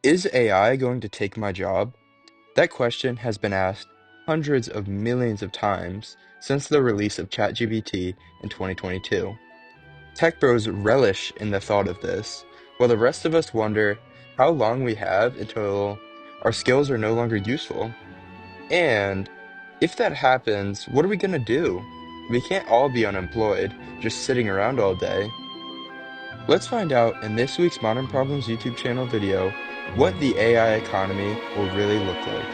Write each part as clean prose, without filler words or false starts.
Is AI going to take my job? That question has been asked hundreds of millions of times since the release of ChatGPT in 2022. Tech bros relish in the thought of this, while the rest of us wonder how long we have until our skills are no longer useful. And if that happens, what are we going to do? We can't all be unemployed, just sitting around all day. Let's find out in this week's Modern Problems YouTube channel video what the AI economy will really look like.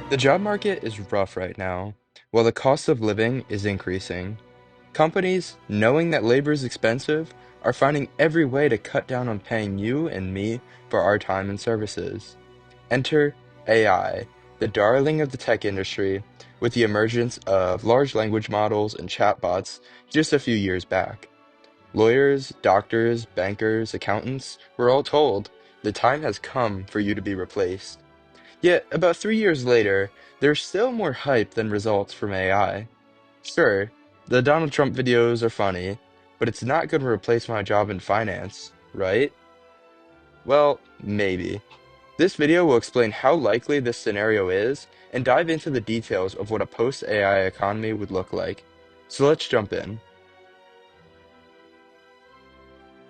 The job market is rough right now, while the cost of living is increasing. Companies, knowing that labor is expensive, are finding every way to cut down on paying you and me for our time and services. Enter AI, the darling of the tech industry, with the emergence of large language models and chatbots just a few years back. Lawyers, doctors, bankers, accountants were all told the time has come for you to be replaced. Yet, about 3 years later, there's still more hype than results from AI. Sure, the Donald Trump videos are funny, but it's not going to replace my job in finance, right? Well, maybe. This video will explain how likely this scenario is and dive into the details of what a post-AI economy would look like. So let's jump in.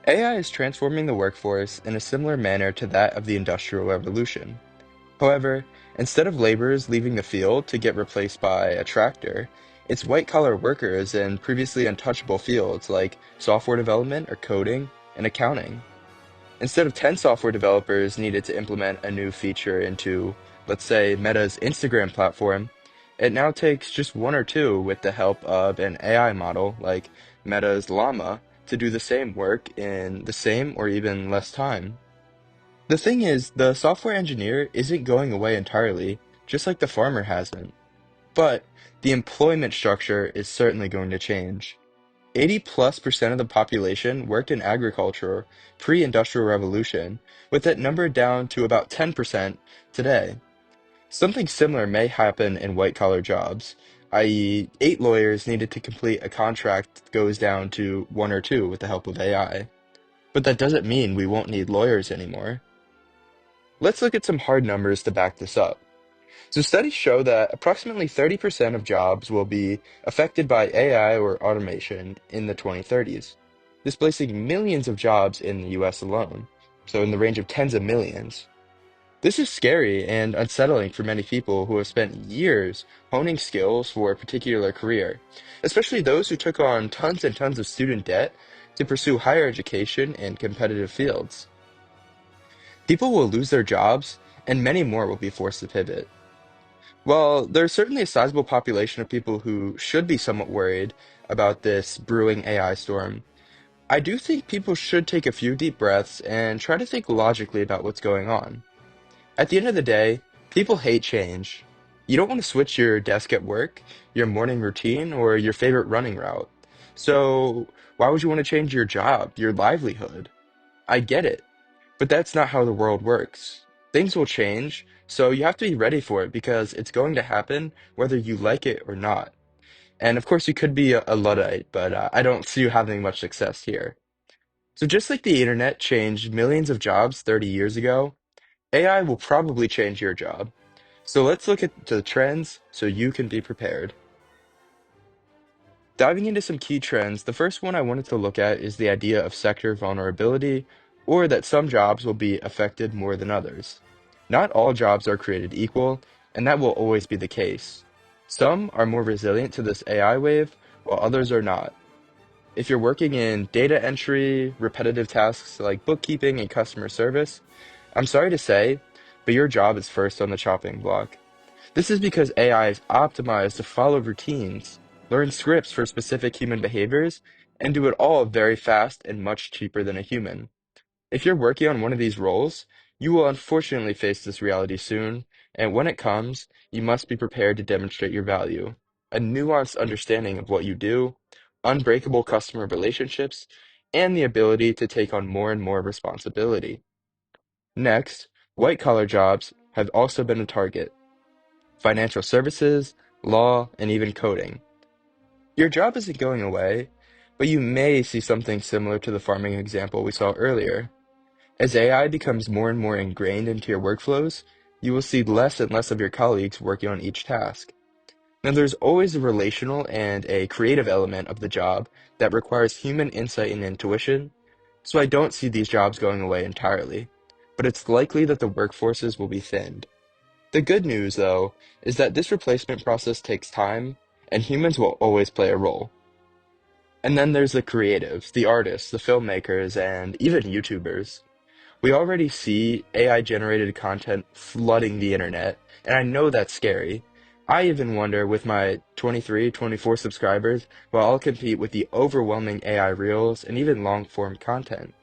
AI is transforming the workforce in a similar manner to that of the Industrial Revolution. However, instead of laborers leaving the field to get replaced by a tractor, it's white-collar workers in previously untouchable fields like software development or coding and accounting. Instead of 10 software developers needed to implement a new feature into, let's say, Meta's Instagram platform, it now takes just one or two with the help of an AI model like Meta's Llama to do the same work in the same or even less time. The thing is, the software engineer isn't going away entirely, just like the farmer hasn't. But the employment structure is certainly going to change. 80+% of the population worked in agriculture pre-industrial revolution, with that number down to about 10% today. Something similar may happen in white-collar jobs, i.e., 8 lawyers needed to complete a contract goes down to one or two with the help of AI. But that doesn't mean we won't need lawyers anymore. Let's look at some hard numbers to back this up. So studies show that approximately 30% of jobs will be affected by AI or automation in the 2030s, displacing millions of jobs in the US alone, so in the range of tens of millions. This is scary and unsettling for many people who have spent years honing skills for a particular career, especially those who took on tons and tons of student debt to pursue higher education in competitive fields. People will lose their jobs, and many more will be forced to pivot. Well, there's certainly a sizable population of people who should be somewhat worried about this brewing AI storm. I do think people should take a few deep breaths and try to think logically about what's going on. At the end of the day, people hate change. You don't want to switch your desk at work, your morning routine, or your favorite running route. So, why would you want to change your job, your livelihood? I get it. But that's not how the world works. Things will change, so you have to be ready for it because it's going to happen whether you like it or not. And of course, you could be a Luddite, but I don't see you having much success here. So just like the internet changed millions of jobs 30 years ago, AI will probably change your job. So let's look at the trends so you can be prepared. Diving into some key trends, the first one I wanted to look at is the idea of sector vulnerability, or that some jobs will be affected more than others. Not all jobs are created equal, and that will always be the case. Some are more resilient to this AI wave, while others are not. If you're working in data entry, repetitive tasks like bookkeeping and customer service, I'm sorry to say, but your job is first on the chopping block. This is because AI is optimized to follow routines, learn scripts for specific human behaviors, and do it all very fast and much cheaper than a human. If you're working on one of these roles, you will unfortunately face this reality soon, and when it comes, you must be prepared to demonstrate your value, a nuanced understanding of what you do, unbreakable customer relationships, and the ability to take on more and more responsibility. Next, white collar jobs have also been a target. Financial services, law, and even coding. Your job isn't going away, but you may see something similar to the farming example we saw earlier. As AI becomes more and more ingrained into your workflows, you will see less and less of your colleagues working on each task. Now, there's always a relational and a creative element of the job that requires human insight and intuition, so I don't see these jobs going away entirely, but it's likely that the workforces will be thinned. The good news, though, is that this replacement process takes time, and humans will always play a role. And then there's the creatives, the artists, the filmmakers, and even YouTubers. We already see AI generated content flooding the internet, and I know that's scary. I even wonder with my 23, 24 subscribers, will I'll compete with the overwhelming AI reels and even long form content.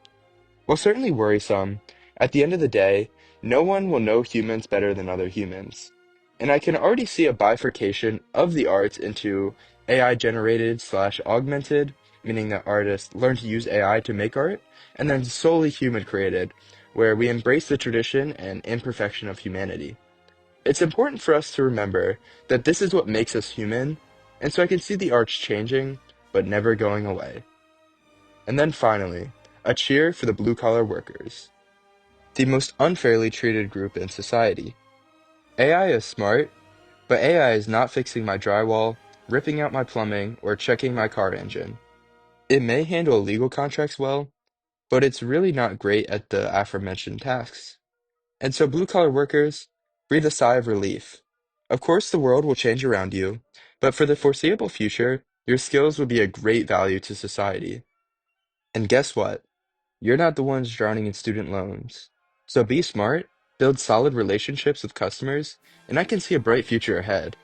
While certainly worrisome, at the end of the day, no one will know humans better than other humans. And I can already see a bifurcation of the arts into AI generated slash augmented, meaning that artists learn to use AI to make art, and then solely human created, where we embrace the tradition and imperfection of humanity. It's important for us to remember that this is what makes us human, and so I can see the arts changing, but never going away. And then finally, a cheer for the blue collar workers, the most unfairly treated group in society. AI is smart, but AI is not fixing my drywall, ripping out my plumbing, or checking my car engine. It may handle legal contracts well, but it's really not great at the aforementioned tasks. And so, blue collar workers, breathe a sigh of relief. Of course, the world will change around you, but for the foreseeable future, your skills will be a great value to society. And guess what? You're not the ones drowning in student loans. So be smart, build solid relationships with customers, and I can see a bright future ahead.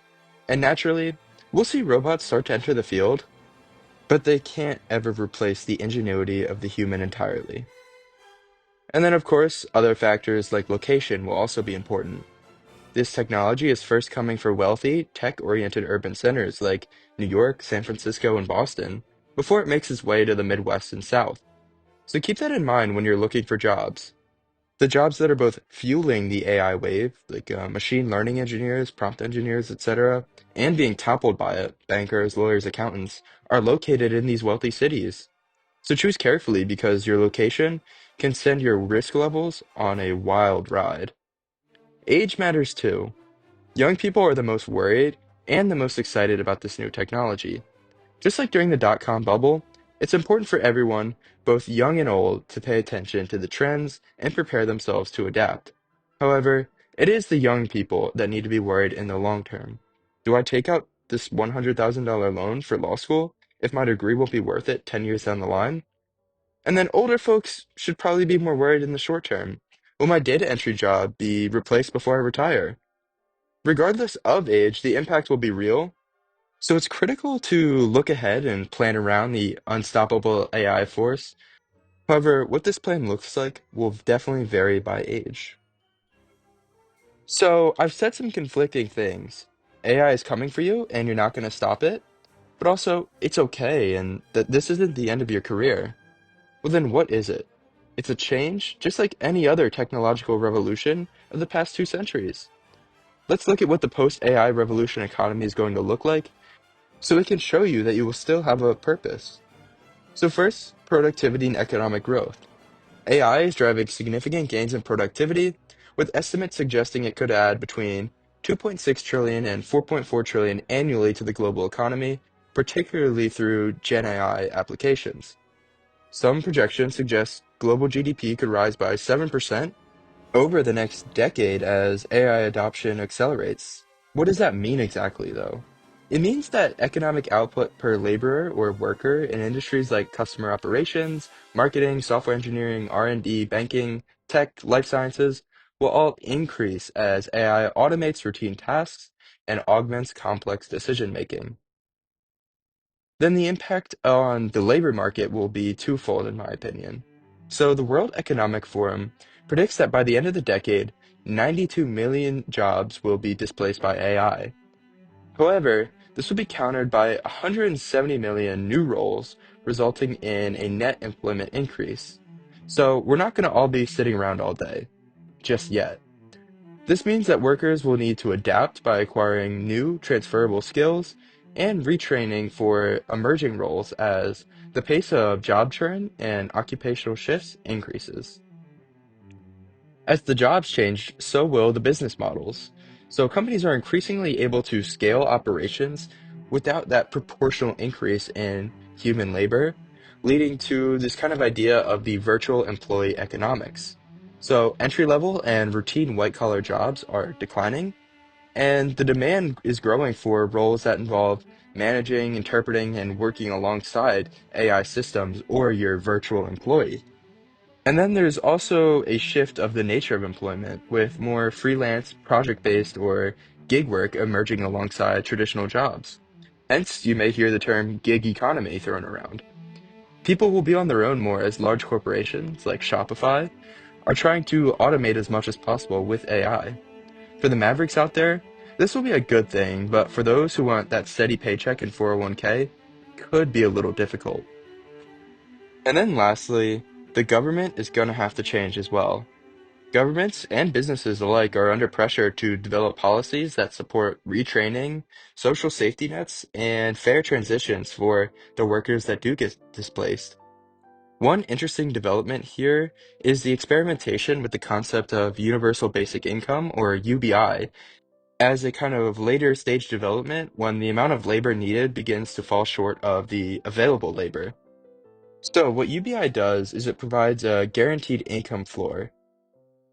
And naturally, we'll see robots start to enter the field, but they can't ever replace the ingenuity of the human entirely. And then, of course, other factors like location will also be important. This technology is first coming for wealthy, tech-oriented urban centers like New York, San Francisco, and Boston, before it makes its way to the Midwest and South. So keep that in mind when you're looking for jobs. The jobs that are both fueling the AI wave, like machine learning engineers, prompt engineers, etc., and being toppled by it, bankers, lawyers, accountants, are located in these wealthy cities. So choose carefully because your location can send your risk levels on a wild ride. Age matters too. Young people are the most worried and the most excited about this new technology. Just like during the dot-com bubble, it's important for everyone, both young and old, to pay attention to the trends and prepare themselves to adapt. However, it is the young people that need to be worried in the long term. Do I take out this $100,000 loan for law school if my degree won't be worth it 10 years down the line? And then older folks should probably be more worried in the short term. Will my data entry job be replaced before I retire? Regardless of age, the impact will be real, so it's critical to look ahead and plan around the unstoppable AI force. However, what this plan looks like will definitely vary by age. So I've said some conflicting things. AI is coming for you and you're not going to stop it, but also it's okay and that this isn't the end of your career. Well, then what is it? It's a change, just like any other technological revolution of the past 2 centuries. Let's look at what the post-AI revolution economy is going to look like so it can show you that you will still have a purpose. So first, productivity and economic growth. AI is driving significant gains in productivity, with estimates suggesting it could add between 2.6 trillion and 4.4 trillion annually to the global economy, particularly through Gen AI applications. Some projections suggest global GDP could rise by 7% over the next decade as AI adoption accelerates. What does that mean exactly, though? It means that economic output per laborer or worker in industries like customer operations, marketing, software engineering, R&D, banking, tech, life sciences will all increase as AI automates routine tasks and augments complex decision making. Then the impact on the labor market will be twofold, in my opinion. So, the World Economic Forum predicts that by the end of the decade, 92 million jobs will be displaced by AI. However, this will be countered by 170 million new roles, resulting in a net employment increase. So, we're not going to all be sitting around all day, just yet. This means that workers will need to adapt by acquiring new transferable skills and retraining for emerging roles as the pace of job churn and occupational shifts increases. As the jobs change, so will the business models. So companies are increasingly able to scale operations without that proportional increase in human labor, leading to this kind of idea of the virtual employee economics. So entry level and routine white collar jobs are declining, and the demand is growing for roles that involve managing, interpreting, and working alongside AI systems or your virtual employee. And then there's also a shift of the nature of employment, with more freelance, project-based, or gig work emerging alongside traditional jobs. Hence, you may hear the term gig economy thrown around. People will be on their own more as large corporations, like Shopify, are trying to automate as much as possible with AI. For the Mavericks out there, this will be a good thing, but for those who want that steady paycheck and 401k, could be a little difficult. And then lastly, the government is going to have to change as well. Governments and businesses alike are under pressure to develop policies that support retraining, social safety nets, and fair transitions for the workers that do get displaced. One interesting development here is the experimentation with the concept of universal basic income, or UBI, as a kind of later stage development when the amount of labor needed begins to fall short of the available labor. So, what UBI does is it provides a guaranteed income floor,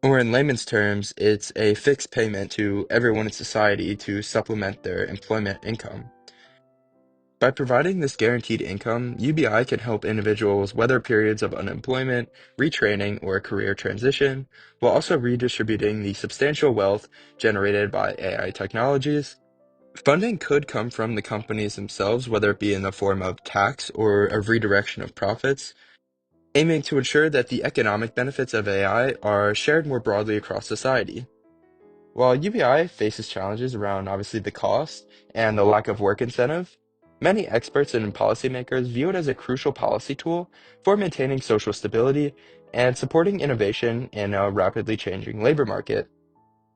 or in layman's terms, it's a fixed payment to everyone in society to supplement their employment income. By providing this guaranteed income, UBI can help individuals weather periods of unemployment, retraining, or career transition, while also redistributing the substantial wealth generated by AI technologies. Funding could come from the companies themselves, whether it be in the form of tax or a redirection of profits, aiming to ensure that the economic benefits of AI are shared more broadly across society. While UBI faces challenges around obviously the cost and the lack of work incentive, many experts and policymakers view it as a crucial policy tool for maintaining social stability and supporting innovation in a rapidly changing labor market.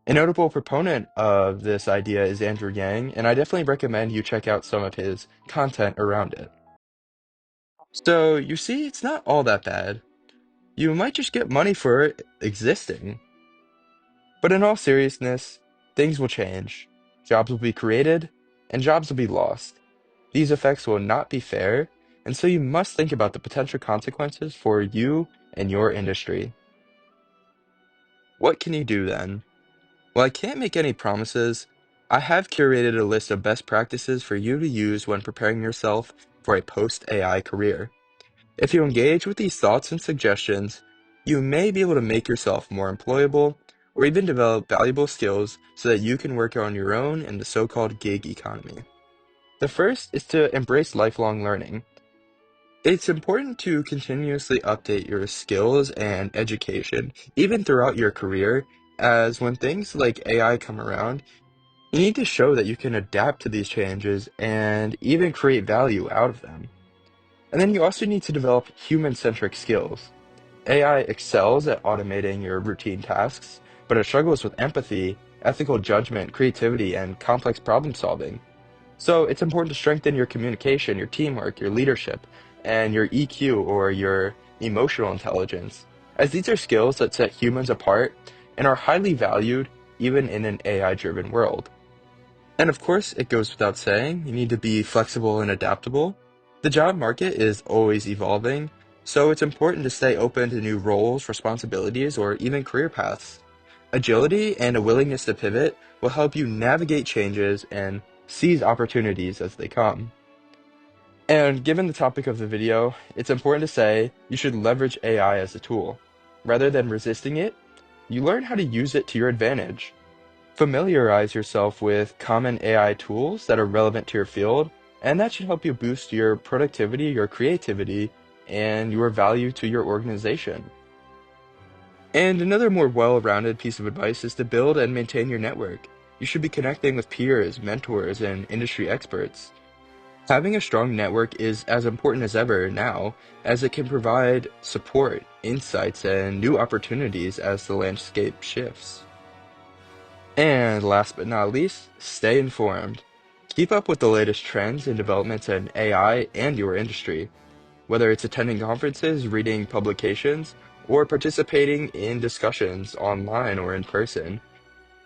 A notable proponent of this idea is Andrew Yang, and I definitely recommend you check out some of his content around it. So, you see, it's not all that bad. You might just get money for it existing. But in all seriousness, things will change. Jobs will be created, and jobs will be lost. These effects will not be fair, and so you must think about the potential consequences for you and your industry. What can you do then? Well, I can't make any promises. I have curated a list of best practices for you to use when preparing yourself for a post-AI career. If you engage with these thoughts and suggestions, you may be able to make yourself more employable or even develop valuable skills so that you can work on your own in the so-called gig economy. The first is to embrace lifelong learning. It's important to continuously update your skills and education, even throughout your career, as when things like AI come around, you need to show that you can adapt to these changes and even create value out of them. And then you also need to develop human-centric skills. AI excels at automating your routine tasks, but it struggles with empathy, ethical judgment, creativity, and complex problem solving. So it's important to strengthen your communication, your teamwork, your leadership, and your EQ or your emotional intelligence, as these are skills that set humans apart and are highly valued even in an AI-driven world. And of course, it goes without saying, you need to be flexible and adaptable. The job market is always evolving, so it's important to stay open to new roles, responsibilities, or even career paths. Agility and a willingness to pivot will help you navigate changes and seize opportunities as they come. And given the topic of the video, it's important to say you should leverage AI as a tool. Rather than resisting it, you learn how to use it to your advantage. Familiarize yourself with common AI tools that are relevant to your field, and that should help you boost your productivity, your creativity, and your value to your organization. And another more well-rounded piece of advice is to build and maintain your network. You should be connecting with peers, mentors, and industry experts. Having a strong network is as important as ever now, as it can provide support, insights, and new opportunities as the landscape shifts. And last but not least, stay informed. Keep up with the latest trends and developments in AI and your industry, whether it's attending conferences, reading publications, or participating in discussions online or in person.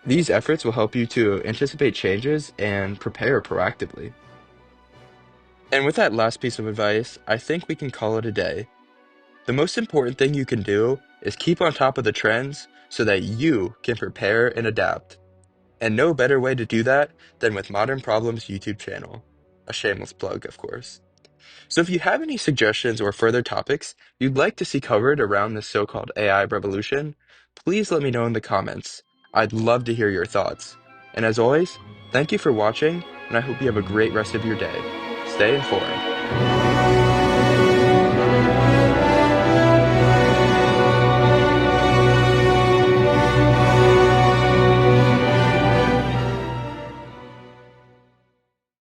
These efforts will help you to anticipate changes and prepare proactively. And with that last piece of advice, I think we can call it a day. The most important thing you can do is keep on top of the trends so that you can prepare and adapt. And no better way to do that than with Modern Problems YouTube channel. A shameless plug, of course. So if you have any suggestions or further topics you'd like to see covered around this so-called AI revolution, please let me know in the comments. I'd love to hear your thoughts. And as always, thank you for watching, and I hope you have a great rest of your day. Stay informed.